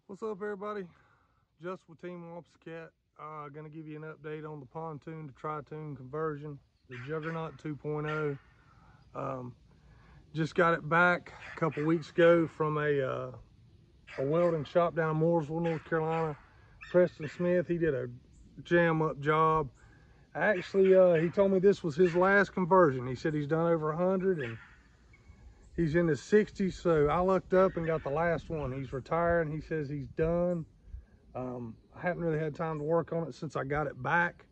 What's up, everybody? Just with Team Cat. Gonna give you an update on the pontoon to tri-toon conversion, the Juggernaut 2.0. Just got it back a couple weeks ago from a welding shop down in Mooresville, North Carolina. Preston Smith, he did a jam-up job. Actually, he told me this was his last conversion. He said he's done over 100 and he's in his 60s, so I looked up and got the last one. He's retired, and he says he's done. I haven't really had time to work on it since I got it back.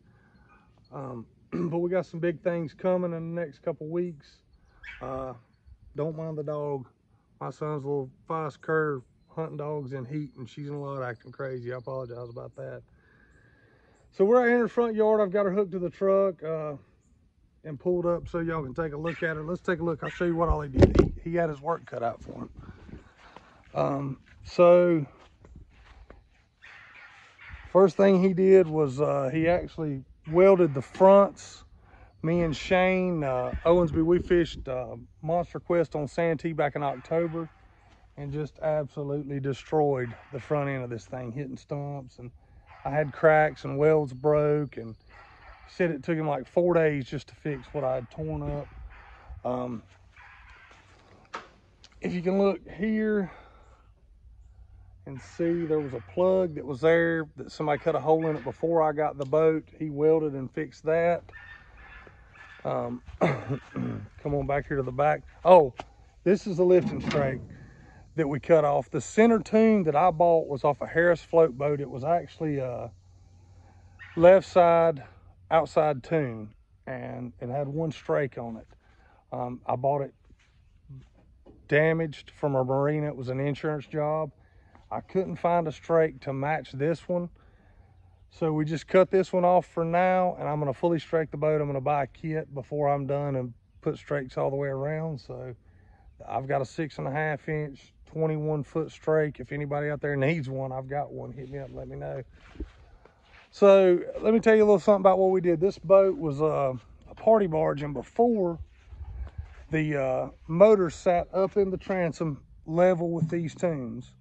But we got some big things coming in the next couple weeks. Don't mind the dog. My son's a little fast curve hunting dogs in heat, and she's in a lot acting crazy. I apologize about that. So we're out here in the front yard. I've got her hooked to the truck and pulled up so y'all can take a look at her. Let's take a look. I'll show you what all he did. He had his work cut out for him. So first thing he did was he actually welded the fronts. Me and Shane Owensby, we fished Monster Quest on Santee back in October and just absolutely destroyed the front end of this thing, hitting stumps, and I had cracks and welds broke, and he said it took him like 4 days just to fix what I had torn up. If you can look here and see, there was a plug that was there that somebody cut a hole in it before I got the boat. He welded and fixed that. Come on back here to the back. Oh, this is the lifting strake that we cut off. The center tune that I bought was off a Harris float boat. It was actually a left side outside tune, and it had one strake on it. I bought it damaged from a marina. It was an insurance job. I couldn't find a strake to match this one, so we just cut this one off for now, and I'm going to fully strake the boat. I'm going to buy a kit before I'm done and put strakes all the way around. So I've got a 6.5 inch 21-foot strake. If anybody out there needs one, I've got one. Hit me up and let me know. So let me tell you a little something about what we did. This boat was a party barge, and before, the motor sat up in the transom level with these tunes,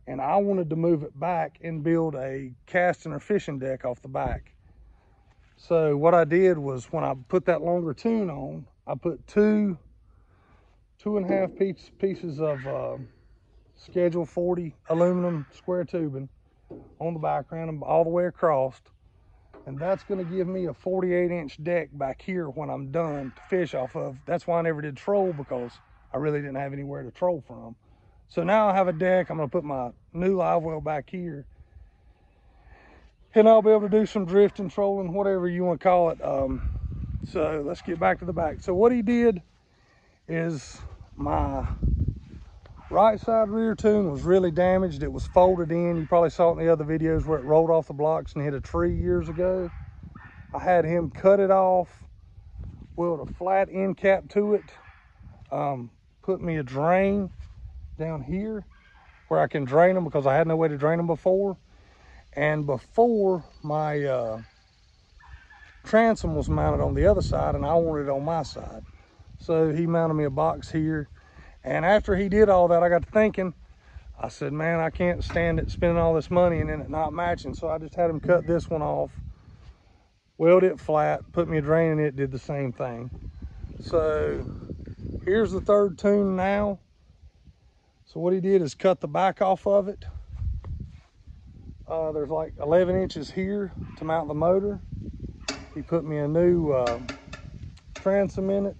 and I wanted to move it back and build a casting or fishing deck off the back. So what I did was, when I put that longer tune on, I put two and a half pieces of Schedule 40 aluminum square tubing on the background and all the way across, and that's going to give me a 48-inch deck back here when I'm done to fish off of. That's why I never did troll, because I really didn't have anywhere to troll from. So now I have a deck. I'm going to put my new live well back here, and I'll be able to do some drifting, trolling, whatever you want to call it. So let's get back to the back. So what he did is, my right side rear tune was really damaged. It was folded in. You probably saw it in the other videos where it rolled off the blocks and hit a tree years ago. I had him cut it off, weld a flat end cap to it, put me a drain down here where I can drain them, because I had no way to drain them before. And before, my transom was mounted on the other side, and I wanted it on my side. So he mounted me a box here. And after he did all that, I got to thinking. I said, man, I can't stand it spending all this money and then it not matching. So I just had him cut this one off, weld it flat, put me a drain in it, did the same thing. So here's the third tune now. So what he did is cut the back off of it. There's like 11 inches here to mount the motor. He put me a new transom in it,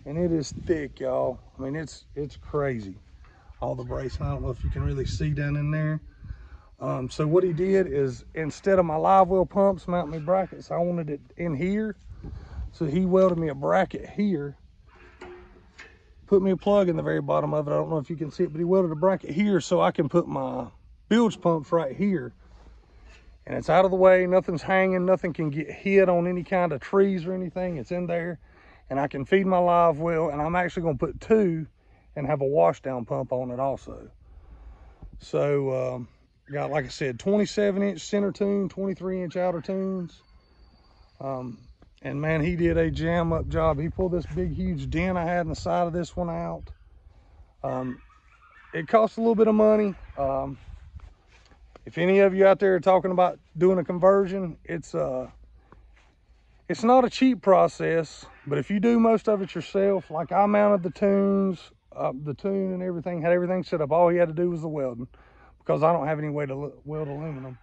and it is thick, y'all. I mean, it's crazy. All the bracing, I don't know if you can really see down in there. So what he did is, instead of my live well pumps mounting me brackets, I wanted it in here. So he welded me a bracket here, put me a plug in the very bottom of it. I don't know if you can see it, but he welded a bracket here so I can put my bilge pumps right here. And it's out of the way, nothing's hanging, nothing can get hit on any kind of trees or anything. It's in there, and I can feed my live well, and I'm actually gonna put two and have a washdown pump on it also. So got, like I said, 27-inch center tune, 23-inch outer tunes. And man, he did a jam up job. He pulled this big, huge dent I had in the side of this one out. It cost a little bit of money. If any of you out there are talking about doing a conversion, it's not a cheap process, but if you do most of it yourself, like I mounted the Toon and everything, had everything set up. All he had to do was the welding, because I don't have any way to weld aluminum.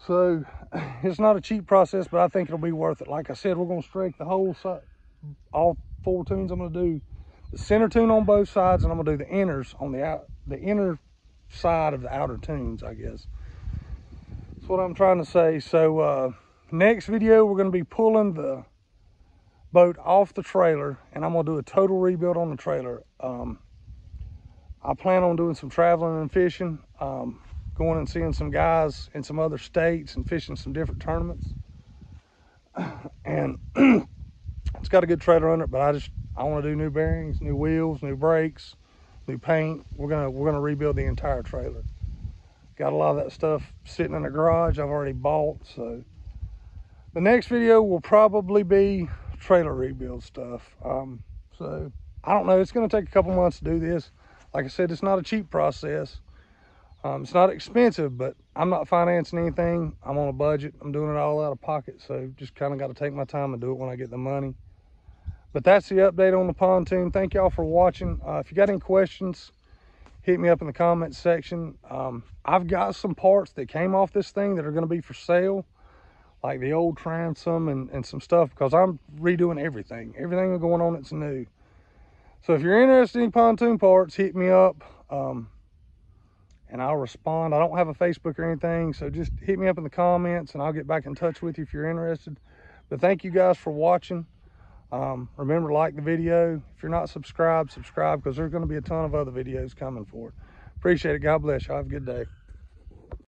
So it's not a cheap process, but I think it'll be worth it. Like I said, we're going to strike the whole side, all 4 Toons. I'm going to do the center Toon on both sides, and I'm going to do the inners on the inner side of the outer Toons, I guess. That's what I'm trying to say. So next video, we're going to be pulling the boat off the trailer, and I'm going to do a total rebuild on the trailer. I plan on doing some traveling and fishing, going and seeing some guys in some other states and fishing some different tournaments. And it's got a good trailer under it, but I want to do new bearings, new wheels, new brakes, new paint. We're gonna rebuild the entire trailer. Got a lot of that stuff sitting in the garage I've already bought. So the next video will probably be trailer rebuild stuff. So I don't know, it's gonna take a couple months to do this. Like I said, it's not a cheap process. It's not expensive, but I'm not financing anything. I'm on a budget. I'm doing it all out of pocket, so just kind of got to take my time and do it when I get the money. But that's the update on the pontoon. Thank y'all for watching. If you got any questions, hit me up in the comments section. I've got some parts that came off this thing that are going to be for sale, like the old transom and some stuff, because I'm redoing everything. Everything going on it's new. So if you're interested in pontoon parts, hit me up. And I'll respond. I don't have a Facebook or anything, so just hit me up in the comments and I'll get back in touch with you if you're interested. But thank you guys for watching. Remember to like the video. If you're not subscribed, subscribe, because there's going to be a ton of other videos coming for it. Appreciate it. God bless you. Have a good day.